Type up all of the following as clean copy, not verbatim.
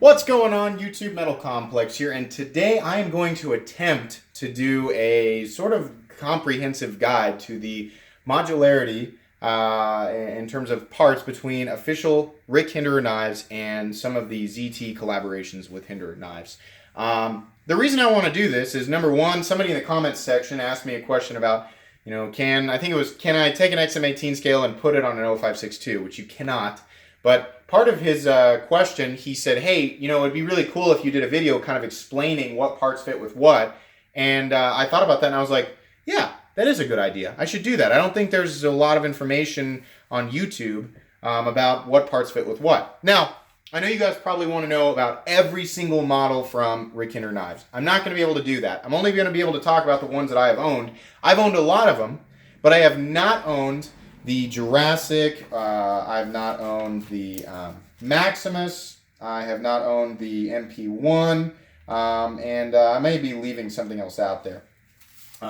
What's going on, YouTube Metal Complex here, and today I am going to attempt to do a sort of comprehensive guide to the modularity in terms of parts between official Rick Hinderer knives and some of the ZT collaborations with Hinderer knives. The reason I want to do this is, number one, somebody in the comments section asked me a question about, can I take an XM18 scale and put it on an 0562, which you cannot. But part of his question, he said, hey, it'd be really cool if you did a video kind of explaining what parts fit with what. And I thought about that and I was like, yeah, that is a good idea. I should do that. I don't think there's a lot of information on YouTube about what parts fit with what. Now, I know you guys probably want to know about every single model from Rick Hinderer knives. I'm not going to be able to do that. I'm only going to be able to talk about the ones that I have owned. I've owned a lot of them, but I have not owned the Jurassic, I've not owned the Maximus, I have not owned the MP1, and I may be leaving something else out there.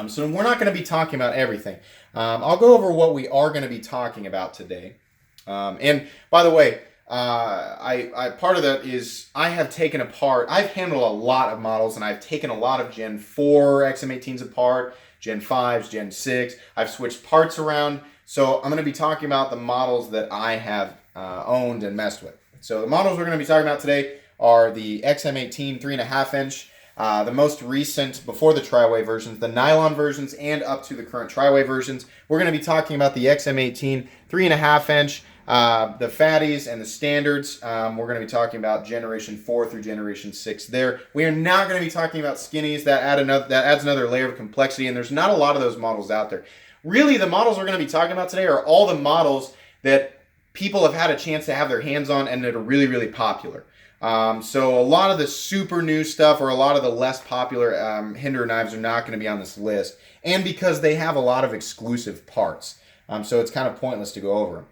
So we're not going to be talking about everything. I'll go over what we are going to be talking about today. And by the way, part of that is I've handled a lot of models, and I've taken a lot of Gen 4 XM18s apart, Gen 5s, Gen 6. I've switched parts around. So I'm going to be talking about the models that I have owned and messed with. So the models we're going to be talking about today are the XM18 3.5 inch, the most recent before the tri-way versions, the nylon versions, and up to the current tri-way versions. We're going to be talking about the XM18 3.5 inch, the fatties and the standards. We're going to be talking about generation 4 through generation 6 there. We are not going to be talking about skinnies. That adds another layer of complexity, and there's not a lot of those models out there. Really, the models we're going to be talking about today are all the models that people have had a chance to have their hands on and that are really, really popular. So a lot of the super new stuff or a lot of the less popular Hinderer knives are not going to be on this list, and because they have a lot of exclusive parts. So it's kind of pointless to go over them.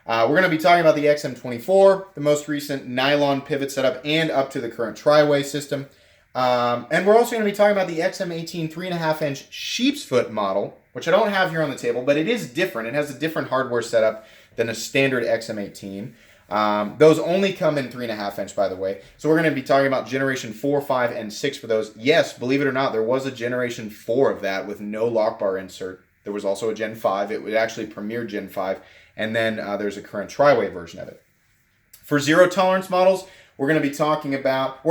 We're going to be talking about the XM24, the most recent nylon pivot setup and up to the current tri-way system. And we're also going to be talking about the XM18 3.5 inch sheep's foot model, which I don't have here on the table, but it is different. It has a different hardware setup than a standard XM18. Those only come in 3.5 inch, by the way. So we're going to be talking about generation 4, 5, and 6 for those. Yes, believe it or not, there was a generation 4 of that with no lock bar insert. There was also a Gen 5. It would actually premiere Gen 5. And then there's a current tri-way version of it. For zero tolerance models, we're also going to be talking about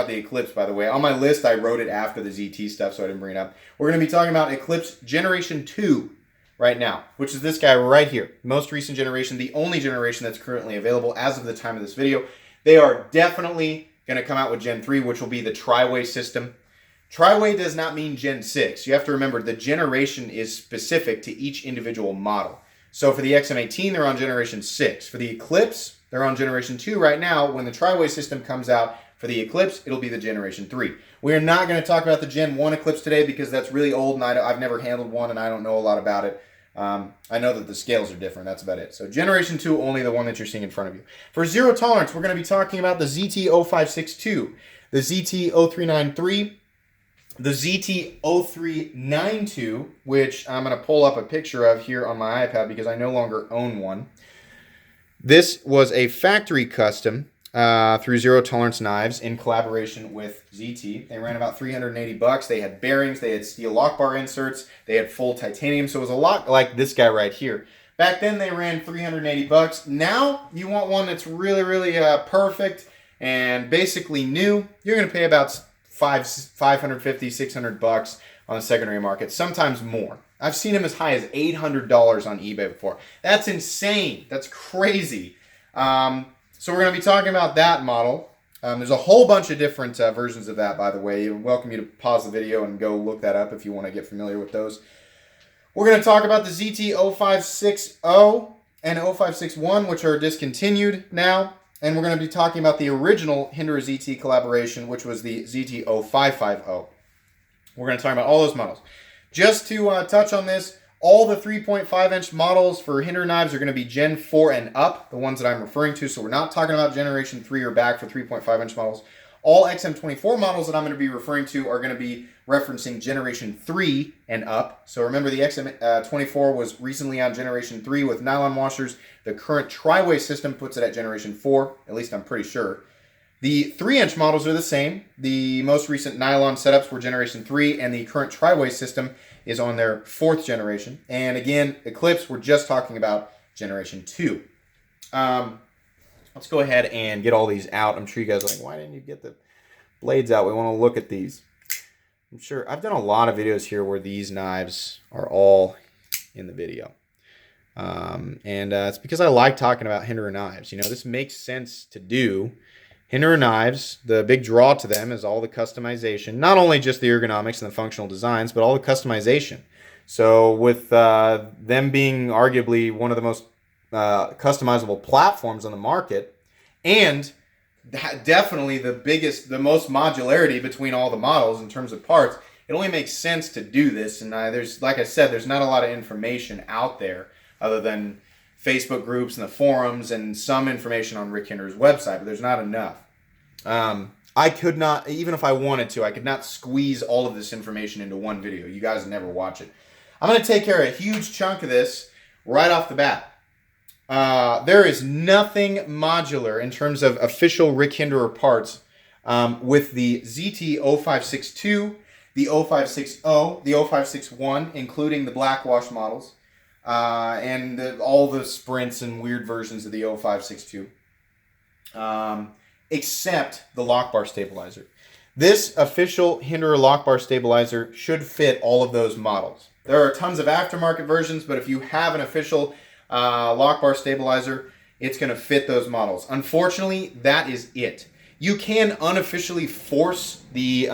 the Eclipse, by the way. On my list, I wrote it after the ZT stuff, so I didn't bring it up. We're going to be talking about Eclipse Generation 2 right now, which is this guy right here. Most recent generation, the only generation that's currently available as of the time of this video. They are definitely going to come out with Gen 3, which will be the tri-way system. Tri-way does not mean Gen 6. You have to remember, the generation is specific to each individual model. So for the XM18, they're on Generation 6. For the Eclipse, they're on Generation 2 right now. When the tri-way system comes out for the Eclipse, it'll be the Generation 3. We are not going to talk about the Gen 1 Eclipse today because that's really old and I've never handled one and I don't know a lot about it. I know that the scales are different. That's about it. So Generation 2, only the one that you're seeing in front of you. For zero tolerance, we're going to be talking about the ZT0562, the ZT0393, the ZT0392, which I'm going to pull up a picture of here on my iPad because I no longer own one. This was a factory custom through Zero Tolerance Knives in collaboration with ZT. They ran about $380. They had bearings, they had steel lock bar inserts, they had full titanium, so it was a lot like this guy right here. Back then they ran $380. Now you want one that's really, really perfect and basically new. You're going to pay about $550, $600 on the secondary market, sometimes more. I've seen them as high as $800 on eBay before. That's insane. That's crazy. So we're going to be talking about that model. There's a whole bunch of different versions of that, by the way. I welcome you to pause the video and go look that up if you want to get familiar with those. We're going to talk about the ZT0560 and 0561, which are discontinued now. And we're going to be talking about the original Hinderer ZT collaboration, which was the ZT0550. We're going to talk about all those models. Just to touch on this, all the 3.5 inch models for Hinderer knives are going to be Gen 4 and up, the ones that I'm referring to. So we're not talking about Generation 3 or back for 3.5 inch models. All XM24 models that I'm going to be referring to are going to be referencing Generation 3 and up. So remember, the XM24 was recently on Generation 3 with nylon washers. The current tri-way system puts it at Generation 4, at least I'm pretty sure. The 3-inch models are the same. The most recent nylon setups were Generation 3, and the current tri-way system is on their 4th generation. And again, Eclipse, we're just talking about Generation 2. Let's go ahead and get all these out. I'm sure you guys are like, why didn't you get the blades out? We want to look at these. I'm sure I've done a lot of videos here where these knives are all in the video. It's because I like talking about Hinderer knives. You know, this makes sense to do. Hinderer knives, the big draw to them is all the customization. Not only just the ergonomics and the functional designs, but all the customization. So with them being arguably one of the most customizable platforms on the market, and definitely the most modularity between all the models in terms of parts, it only makes sense to do this. And there's, like I said, there's not a lot of information out there other than Facebook groups and the forums and some information on Rick Hinderer's website, but there's not enough. I could not, even if I wanted to, I could not squeeze all of this information into one video. You guys never watch it. I'm going to take care of a huge chunk of this right off the bat. There is nothing modular in terms of official Rick Hinderer parts with the ZT0562, the 0560, the 0561, including the black wash models, and all the sprints and weird versions of the 0562, except the lock bar stabilizer. This official Hinderer lock bar stabilizer should fit all of those models. There are tons of aftermarket versions, but if you have an official lock bar stabilizer, it's going to fit those models. Unfortunately, that is it. You can unofficially force the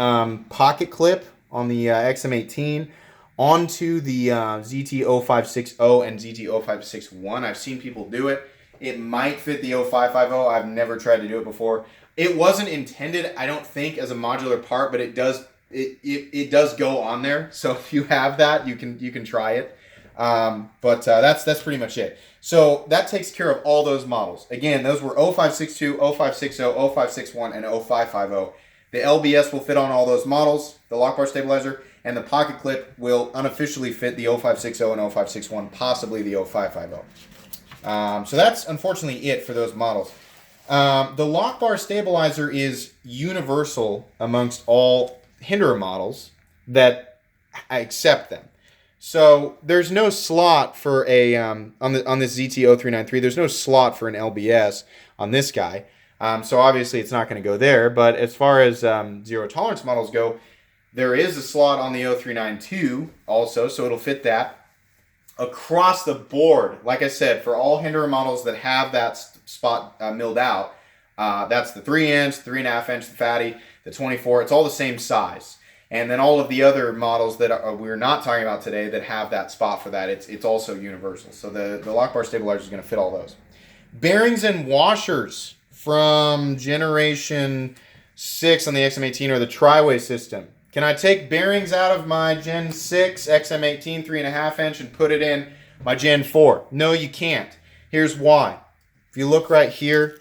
pocket clip on the XM18 onto the ZT0560 and ZT0561. I've seen people do it. It might fit the 0550. I've never tried to do it before. It wasn't intended, I don't think, as a modular part, but it does go on there. So if you have that, you can try it. That's pretty much it. So that takes care of all those models. Again, those were 0562, 0560, 0561, and 0550. The LBS will fit on all those models, the lock bar stabilizer, and the pocket clip will unofficially fit the 0560 and 0561, possibly the 0550. So that's unfortunately it for those models. The lock bar stabilizer is universal amongst all Hinderer models that accept them. So there's no slot for a on this ZT0393. There's no slot for an LBS on this guy. So obviously it's not going to go there. But as far as zero tolerance models go, there is a slot on the 0392 also, so it'll fit that. Across the board, like I said, for all Hinderer models that have that spot milled out, that's the 3-inch, 3.5-inch, the fatty, the 24. It's all the same size. And then all of the other models that we're not talking about today that have that spot for that, it's also universal. So the lock bar stabilizer is going to fit all those. Bearings and washers from Generation 6 on the XM18 or the tri-way system. Can I take bearings out of my Gen 6 XM18 3.5-inch and put it in my Gen 4? No, you can't. Here's why. If you look right here,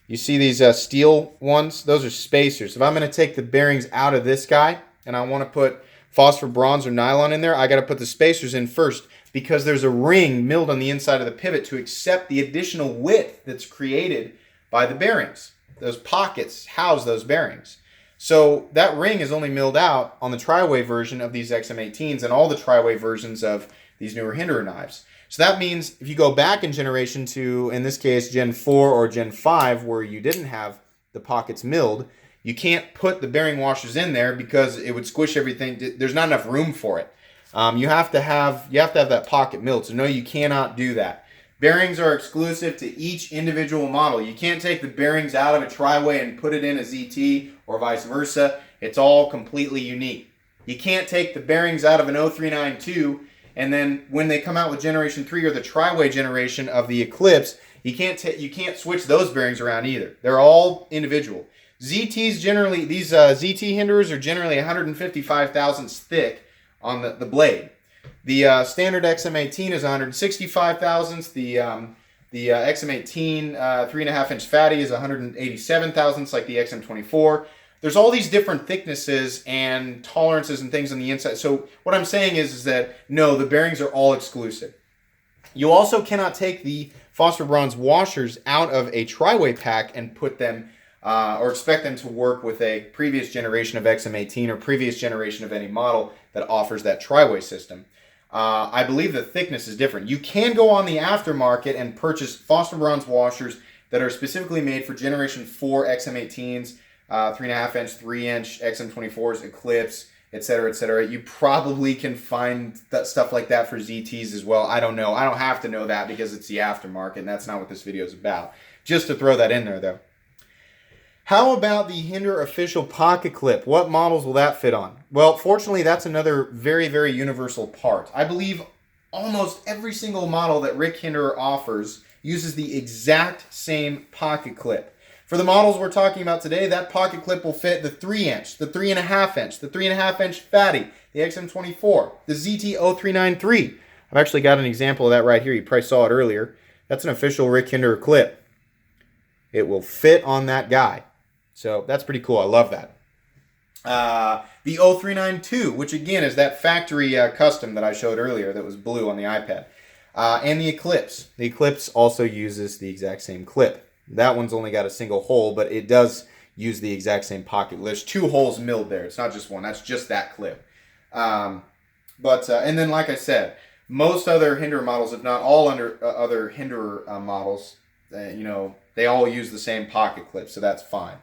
you see these steel ones? Those are spacers. If I'm going to take the bearings out of this guy and I want to put phosphor bronze or nylon in there, I got to put the spacers in first because there's a ring milled on the inside of the pivot to accept the additional width that's created by the bearings. Those pockets house those bearings. So that ring is only milled out on the tri-way version of these XM18s and all the tri-way versions of these newer Hinderer knives. So that means if you go back in generation to, in this case, Gen 4 or Gen 5, where you didn't have the pockets milled, you can't put the bearing washers in there because it would squish everything. There's not enough room for it. You have to have that pocket milled. So no, you cannot do that. Bearings are exclusive to each individual model. You can't take the bearings out of a tri-way and put it in a ZT or vice versa. It's all completely unique. You can't take the bearings out of an 0392 and then when they come out with Generation 3 or the tri-way generation of the Eclipse, you can't switch those bearings around either. They're all individual. ZTs generally, these ZT Hinderers are generally 155 thousandths thick on the blade. The standard XM18 is 165 thousandths. The XM18 3.5-inch fatty is 187 thousandths, like the XM24. There's all these different thicknesses and tolerances and things on the inside. So what I'm saying is that no, the bearings are all exclusive. You also cannot take the phosphor bronze washers out of a tri-way pack and put them or expect them to work with a previous generation of XM18 or previous generation of any model that offers that tri-way system. I believe the thickness is different. You can go on the aftermarket and purchase Foster bronze washers that are specifically made for Generation 4 XM18s, 3.5 inch, 3 inch XM24s, Eclipse, etc., etc. You probably can find stuff like that for ZTs as well. I don't know. I don't have to know that because it's the aftermarket, and that's not what this video is about. Just to throw that in there, though. How about the Hinderer official pocket clip? What models will that fit on? Well, fortunately, that's another very, very universal part. I believe almost every single model that Rick Hinderer offers uses the exact same pocket clip. For the models we're talking about today, that pocket clip will fit the 3 inch, the 3.5 inch, the 3.5 inch fatty, the XM24, the ZT0393. I've actually got an example of that right here. You probably saw it earlier. That's an official Rick Hinderer clip. It will fit on that guy. So that's pretty cool. I love that. The 0392, which again is that factory custom that I showed earlier that was blue on the iPad. And the Eclipse. The Eclipse also uses the exact same clip. That one's only got a single hole, but it does use the exact same pocket. There's 2 holes milled there. It's not just one. That's just that clip. And then, like I said, most other Hinderer models, if not all other Hinderer models, they all use the same pocket clip, so that's fine.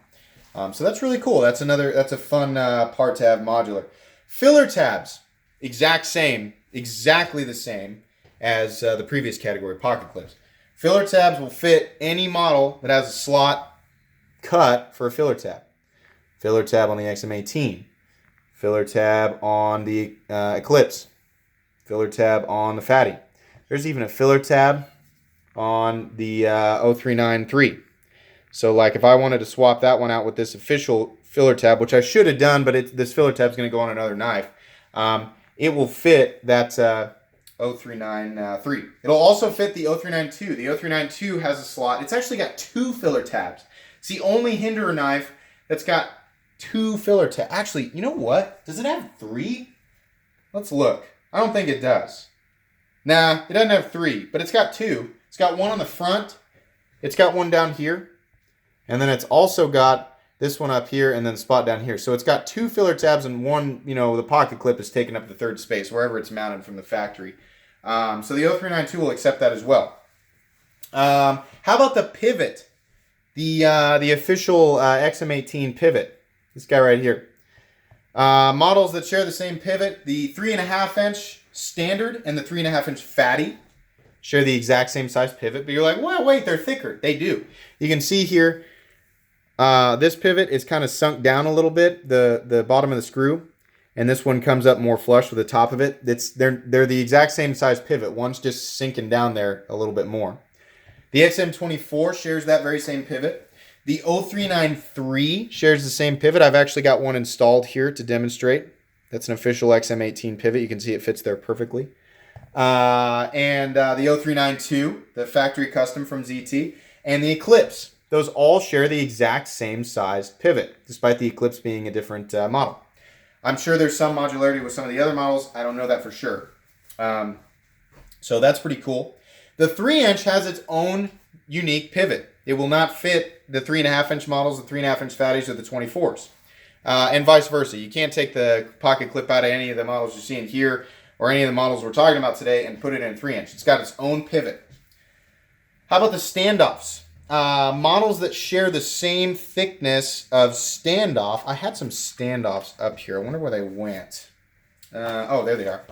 So that's really cool. That's a fun part to have modular. Filler tabs, exactly the same as the previous category, pocket clips. Filler tabs will fit any model that has a slot cut for a filler tab. Filler tab on the XM18. Filler tab on the Eclipse. Filler tab on the Fatty. There's even a filler tab on the 0393. So like if I wanted to swap that one out with this official filler tab, which I should have done, but this filler tab is going to go on another knife, it will fit that 0393. It'll also fit the 0392. The 0392 has a slot. It's actually got 2 filler tabs. It's the only Hinderer knife that's got 2 filler tabs. Actually, you know what? Does it have 3? Let's look. I don't think it does. Nah, it doesn't have 3, but it's got 2. It's got one on the front. It's got one down here. And then it's also got this one up here and then a spot down here. So it's got 2 filler tabs and one, the pocket clip is taking up the 3rd space wherever it's mounted from the factory. So the 0392 will accept that as well. How about the pivot? The official XM18 pivot. This guy right here. Models that share the same pivot, the 3.5 inch standard and the 3.5 inch fatty share the exact same size pivot. But you're like, well, wait, they're thicker. They do. You can see here, this pivot is kind of sunk down a little bit, the bottom of the screw, and this one comes up more flush with the top of it. They're the exact same size pivot. One's just sinking down there a little bit more. The XM24 shares that very same pivot. The 0393 shares the same pivot. I've actually got one installed here to demonstrate. That's an official XM18 pivot. You can see it fits there perfectly. And the 0392, the factory custom from ZT, and the Eclipse. Those all share the exact same size pivot, despite the Eclipse being a different model. I'm sure there's some modularity with some of the other models. I don't know that for sure. So that's pretty cool. The 3 inch has its own unique pivot. It will not fit the 3.5 inch models, the 3.5 inch fatties, or the 24s. And vice versa. You can't take the pocket clip out of any of the models you're seeing here or any of the models we're talking about today and put it in 3 inch. It's got its own pivot. How about the standoffs? Models that share the same thickness of standoff. I had some standoffs up here. I wonder where they went. Oh, there they are.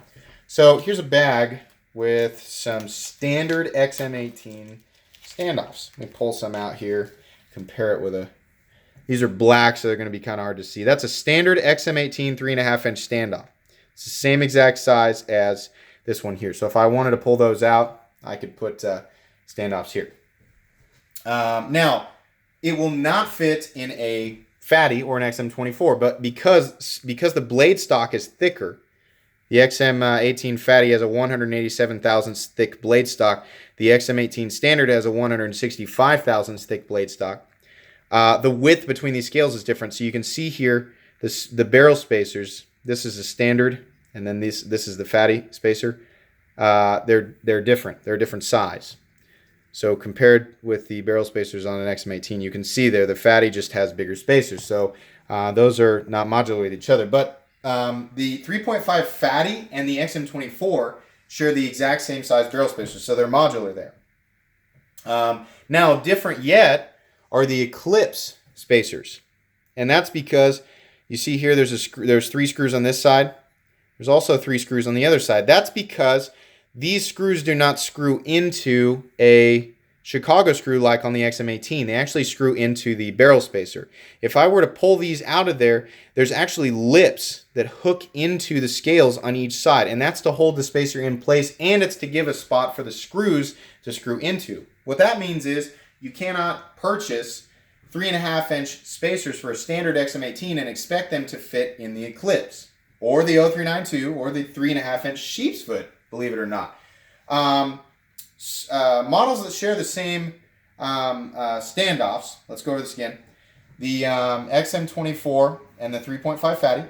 So here's a bag with some standard XM18 standoffs. Let me pull some out here, compare it with a... These are black, so they're going to be kind of hard to see. That's a standard XM18 3.5 inch standoff. It's the same exact size as this one here. So if I wanted to pull those out, I could put standoffs here. Now, it will not fit in a fatty or an XM24, but because the blade stock is thicker, the XM18 fatty has a 187 thousandths thick blade stock. The XM18 standard has a 165 thousandths thick blade stock. The width between these scales is different. So you can see here the barrel spacers. This is a standard, and then this is the fatty spacer. They're different. They're a different size. So compared with the barrel spacers on an XM18, you can see there the fatty just has bigger spacers. So those are not modular with each other. But the 3.5 fatty and the XM24 share the exact same size barrel spacers, so they're modular there. Now, different yet are the Eclipse spacers. And that's because you see here there's 3 screws on this side. There's also 3 screws on the other side. That's because these screws do not screw into a Chicago screw like on the XM18. They actually screw into the barrel spacer. If I were to pull these out of there, there's actually lips that hook into the scales on each side, and that's to hold the spacer in place, and it's to give a spot for the screws to screw into. What that means is you cannot purchase 3.5-inch spacers for a standard XM18 and expect them to fit in the Eclipse or the 0392 or the 3.5-inch sheep's foot, believe it or not. Models that share the same standoffs, let's go over this again. The XM24 and the 3.5 fatty.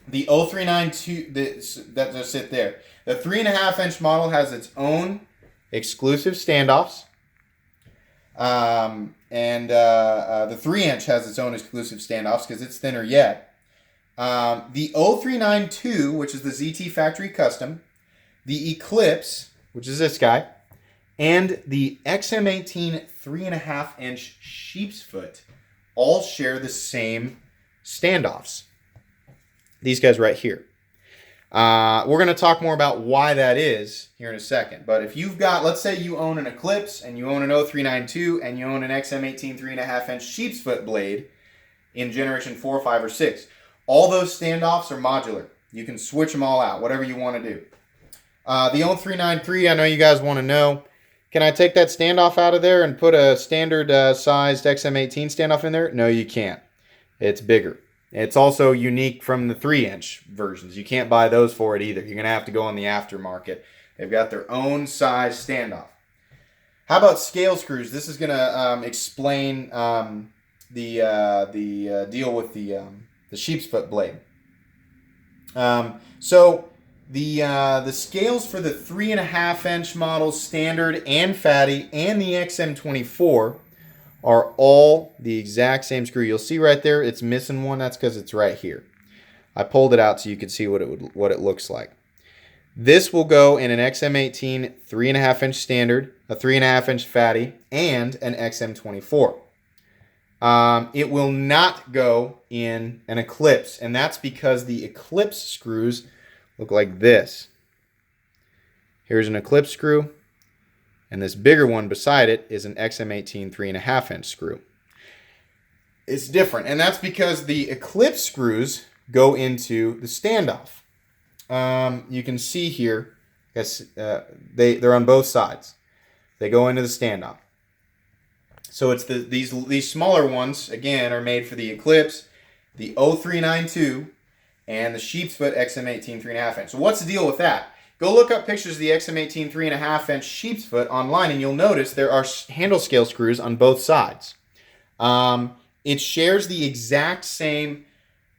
The 0392, that just sit there. The 3.5-inch model has its own exclusive standoffs. And the 3-inch has its own exclusive standoffs because it's thinner yet. The 0392, which is the ZT Factory Custom, the Eclipse, which is this guy, and the XM18 3.5-inch sheep's foot all share the same standoffs. These guys right here. We're going to talk more about why that is here in a second. But if you've got, let's say you own an Eclipse and you own an 0392 and you own an XM18 3.5-inch sheep's foot blade in generation 4, 5, or 6, all those standoffs are modular. You can switch them all out, whatever you want to do. The 0393, I know you guys want to know, can I take that standoff out of there and put a standard sized XM18 standoff in there? No, you can't. It's bigger. It's also unique from the 3-inch versions. You can't buy those for it either. You're going to have to go on the aftermarket. They've got their own size standoff. How about scale screws? This is going to explain the deal with the sheep's foot blade. So the scales for the 3.5-inch models, standard and fatty, and the XM24 are all the exact same screw. You'll see right there, it's missing one. That's because it's right here. I pulled it out so you could see what it looks like. This will go in an XM18 3.5-inch standard, a 3.5-inch fatty, and an XM24. It will not go in an Eclipse, and that's because the Eclipse screws look like this. Here's an Eclipse screw, and this bigger one beside it is an XM18 3.5-inch screw. It's different, and that's because the Eclipse screws go into the standoff. You can see here, they're on both sides. They go into the standoff. So it's these smaller ones, again, are made for the Eclipse, the 0392, and the sheep's foot XM18 3.5-inch. So what's the deal with that? Go look up pictures of the XM18 3.5-inch sheep's foot online, and you'll notice there are handle scale screws on both sides. It shares the exact same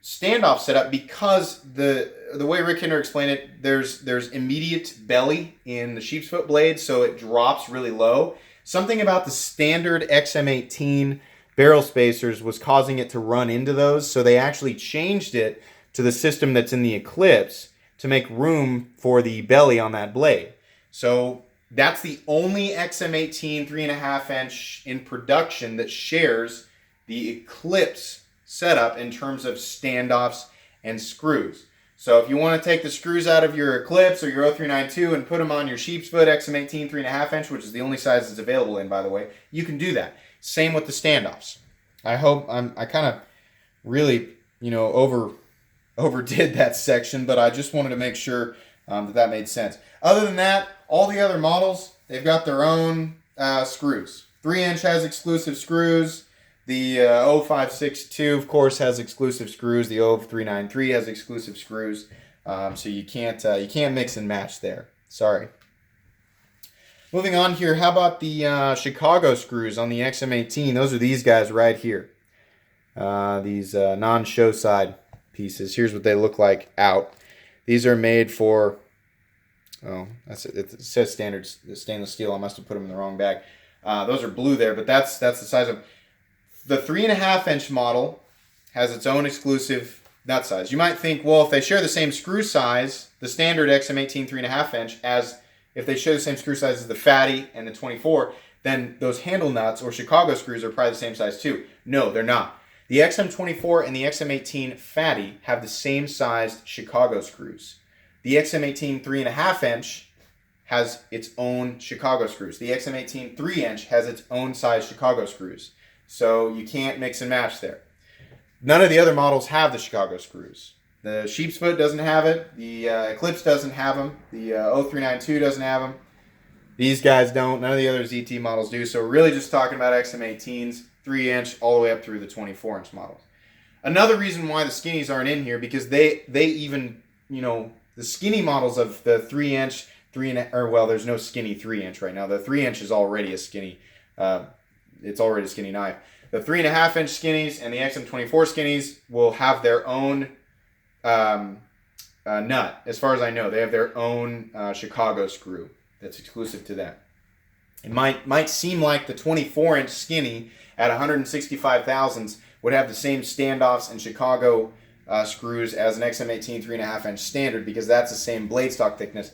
standoff setup because the way Rick Hinderer explained it, there's immediate belly in the sheep's foot blade, so it drops really low. Something about the standard XM18 barrel spacers was causing it to run into those, so they actually changed it to the system that's in the Eclipse to make room for the belly on that blade. So that's the only XM18 3.5-inch in production that shares the Eclipse setup in terms of standoffs and screws. So if you want to take the screws out of your Eclipse or your 0392 and put them on your sheep's foot XM18 3.5-inch, which is the only size it's available in, by the way, you can do that. Same with the standoffs. I hope I kind of really, overdid that section, but I just wanted to make sure that made sense. Other than that, all the other models, they've got their own screws. 3-inch has exclusive screws. The 0562, of course, has exclusive screws. The 0393 has exclusive screws. So you can't mix and match there. Sorry. Moving on here, how about the Chicago screws on the XM18? Those are these guys right here. These non-show side pieces. Here's what they look like out. These are made for Oh, that's it says standard stainless steel. I must have put them in the wrong bag. Those are blue there, but that's the size of the 3.5-inch model. Has its own exclusive nut size. You might think, well, if they share the same screw size, the standard XM18 3.5-inch, as if they share the same screw size as the Fatty and the 24, then those handle nuts or Chicago screws are probably the same size too. No, they're not. The XM24 and the XM18 Fatty have the same sized Chicago screws. The XM18 3.5-inch has its own Chicago screws. The XM18 3-inch has its own size Chicago screws. So you can't mix and match there. None of the other models have the Chicago screws. The Sheep's Foot doesn't have it. The Eclipse doesn't have them. The 0392 doesn't have them. These guys don't. None of the other ZT models do. So we're really just talking about XM18s, 3-inch, all the way up through the 24-inch models. Another reason why the skinnies aren't in here, because they even, the skinny models of the 3-inch, there's no skinny 3-inch right now. The 3-inch is already a skinny, it's already a skinny knife. The 3.5-inch skinnies and the XM24 skinnies will have their own nut. As far as I know, they have their own Chicago screw that's exclusive to that. It might seem like the 24-inch skinny at 165 thousandths would have the same standoffs and Chicago screws as an XM18 3.5-inch standard because that's the same blade stock thickness.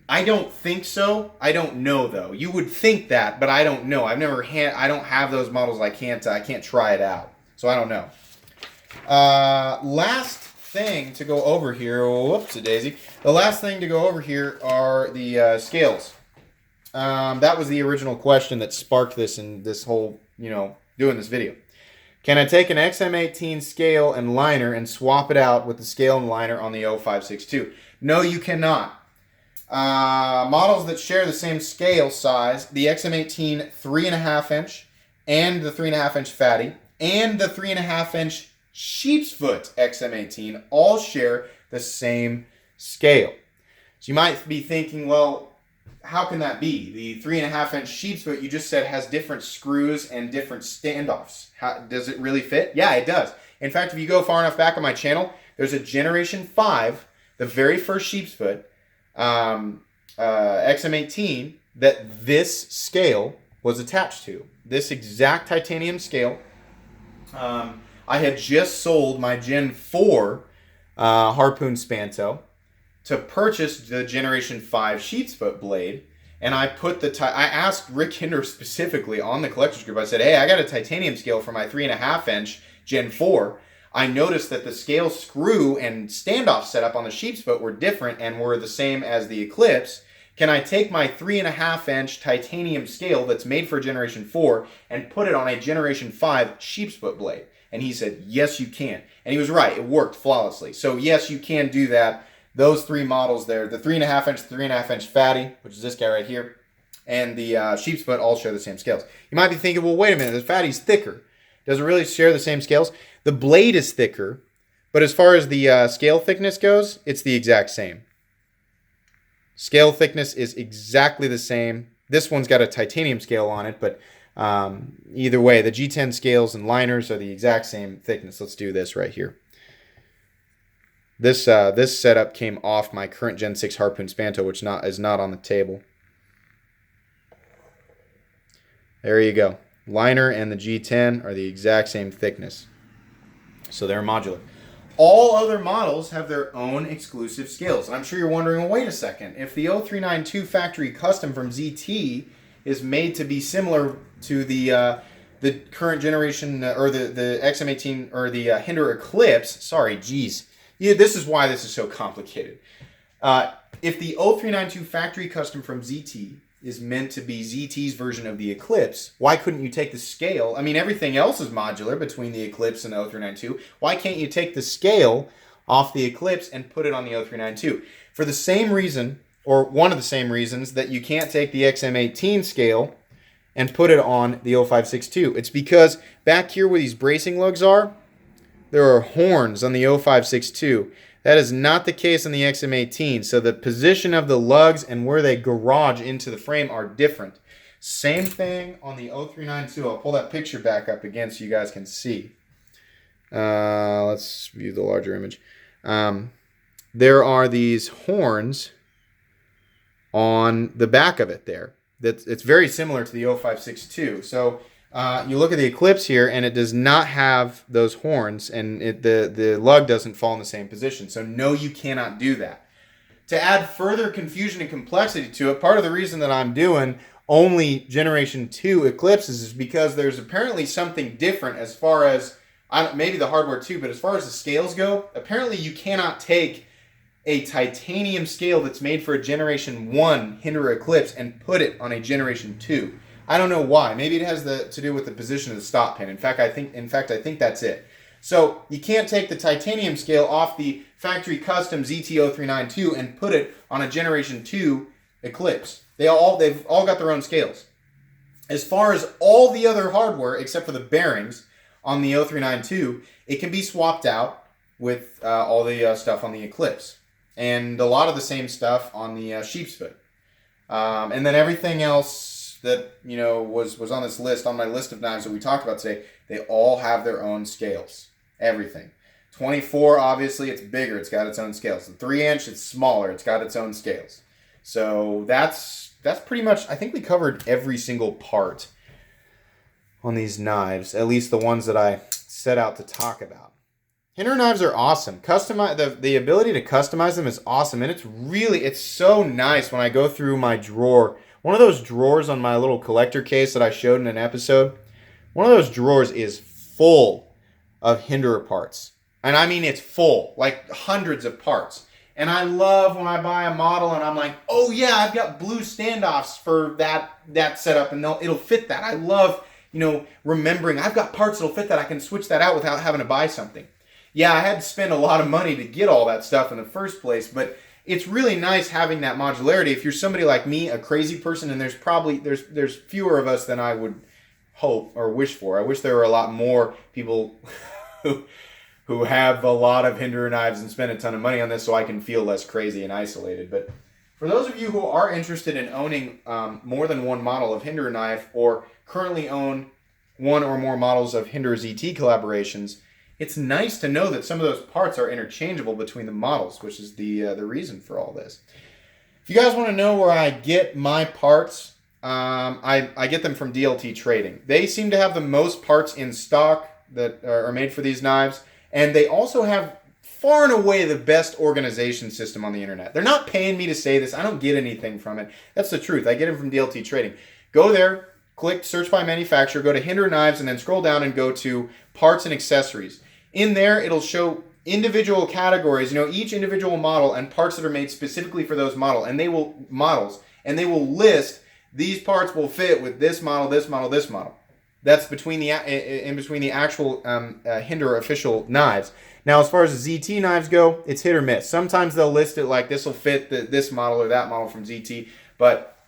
I don't think so. I don't know though. You would think that, but I don't know. I don't have those models. I can't try it out. So I don't know. Last thing to go over here. Whoops, a daisy. The last thing to go over here are the scales. That was the original question that sparked this and this whole, doing this video. Can I take an XM18 scale and liner and swap it out with the scale and liner on the 0562? No, you cannot. Models that share the same scale size, the XM18 3.5-inch and the 3.5-inch Fatty and the 3.5-inch Sheep's Foot XM18 all share the same scale. So you might be thinking, well, how can that be? The 3.5-inch Sheep's Foot you just said has different screws and different standoffs. Does it really fit? Yeah, it does. In fact, if you go far enough back on my channel, there's a Generation 5, the very first Sheep's Foot, XM18 that this scale was attached to. This exact titanium scale. I had just sold my Gen 4 Harpoon Spanto to purchase the Generation 5 Sheep's Foot blade, and I put I asked Rick Hinderer specifically on the collector's group. I said, hey, I got a titanium scale for my 3.5-inch Gen 4. I noticed that the scale screw and standoff setup on the Sheep's Foot were different and were the same as the Eclipse. Can I take my 3.5-inch titanium scale that's made for Generation 4 and put it on a Generation 5 Sheep's Foot blade? And he said, yes, you can. And he was right. It worked flawlessly. So yes, you can do that. Those three models there, the 3.5-inch Fatty, which is this guy right here, and the Sheep's Foot all share the same scales. You might be thinking, well, wait a minute, the Fatty's thicker. Does it really share the same scales? The blade is thicker, but as far as the scale thickness goes, it's the exact same. Scale thickness is exactly the same. This one's got a titanium scale on it, but either way, the G10 scales and liners are the exact same thickness. Let's do this right here. This setup came off my current Gen 6 Harpoon Spanto, which is not on the table. There you go. Liner and the G10 are the exact same thickness. So they're modular. All other models have their own exclusive scales. And I'm sure you're wondering, well, wait a second. If the 0392 factory custom from ZT is made to be similar to the current generation, or the XM18, or the Hinderer Eclipse, sorry, geez. Yeah, this is why this is so complicated. If the 0392 factory custom from ZT is meant to be ZT's version of the Eclipse, why couldn't you take the scale? I mean, everything else is modular between the Eclipse and the 0392. Why can't you take the scale off the Eclipse and put it on the 0392? For the same reason, or one of the same reasons, that you can't take the XM18 scale and put it on the 0562. It's because back here where these bracing lugs are, there are horns on the 0562. That is not the case on the XM18. So the position of the lugs and where they garage into the frame are different. Same thing on the 0392. I'll pull that picture back up again so you guys can see. Let's view the larger image. There are these horns on the back of it there. It's very similar to the 0562. So you look at the Eclipse here, and it does not have those horns, and the lug doesn't fall in the same position. So no, you cannot do that. To add further confusion and complexity to it, part of the reason that I'm doing only Generation 2 Eclipses is because there's apparently something different as far as, maybe the hardware too, but as far as the scales go, apparently you cannot take a titanium scale that's made for a Generation 1 Hinderer Eclipse and put it on a Generation 2. I don't know why. Maybe it has to do with the position of the stop pin. In fact, I think that's it. So you can't take the titanium scale off the factory custom ZT0392 and put it on a Generation 2 Eclipse. They've all got their own scales. As far as all the other hardware, except for the bearings on the 0392, it can be swapped out with all the stuff on the Eclipse. And a lot of the same stuff on the sheep's foot. And then everything else that, you know, was on this list, on my list of knives that we talked about today, they all have their own scales. Everything. 24, obviously, it's bigger. It's got its own scales. The 3-inch, it's smaller. It's got its own scales. So that's pretty much, I think we covered every single part on these knives, at least the ones that I set out to talk about. Hinderer knives are awesome. The ability to customize them is awesome, and it's so nice when I go through my drawer. One of those drawers on my little collector case that I showed in an episode, one of those drawers is full of Hinderer parts. And I mean, it's full, like hundreds of parts. And I love when I buy a model and I'm like, oh yeah, I've got blue standoffs for that setup, and it'll fit that. I love, you know, remembering I've got parts that'll fit that. I can switch that out without having to buy something. Yeah, I had to spend a lot of money to get all that stuff in the first place, but it's really nice having that modularity. If you're somebody like me, a crazy person, and there's fewer of us than I would hope or wish for. I wish there were a lot more people who have a lot of Hinderer knives and spend a ton of money on this so I can feel less crazy and isolated. But for those of you who are interested in owning more than one model of Hinderer knife, or currently own one or more models of Hinderer ZT collaborations, it's nice to know that some of those parts are interchangeable between the models, which is the reason for all this. If you guys want to know where I get my parts, I get them from DLT Trading. They seem to have the most parts in stock that are made for these knives, and they also have far and away the best organization system on the internet. They're not paying me to say this. I don't get anything from it. That's the truth. I get it from DLT Trading. Go there, click search by manufacturer, go to Hinderer knives, and then scroll down and go to parts and accessories. In there, it'll show individual categories, you know, each individual model and parts that are made specifically for those models, and they will list these parts will fit with this model, this model, this model. That's in between the actual Hinderer official knives. Now, as far as the ZT knives go, it's hit or miss. Sometimes they'll list it like this will fit this model or that model from ZT, but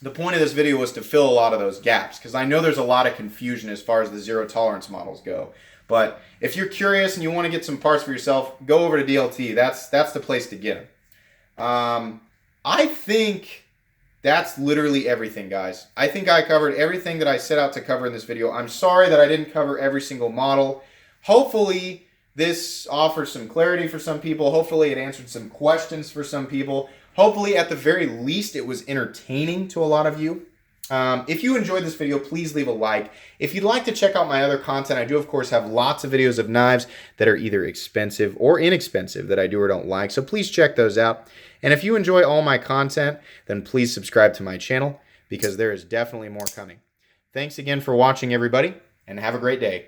the point of this video was to fill a lot of those gaps, because I know there's a lot of confusion as far as the zero tolerance models go. But if you're curious and you want to get some parts for yourself, go over to DLT. That's the place to get them. I think that's literally everything, guys. I think I covered everything that I set out to cover in this video. I'm sorry that I didn't cover every single model. Hopefully this offers some clarity for some people. Hopefully it answered some questions for some people. Hopefully, at the very least, it was entertaining to a lot of you. If you enjoyed this video, please leave a like. If you'd like to check out my other content, I do, of course, have lots of videos of knives that are either expensive or inexpensive that I do or don't like, so please check those out. And if you enjoy all my content, then please subscribe to my channel, because there is definitely more coming. Thanks again for watching, everybody, and have a great day.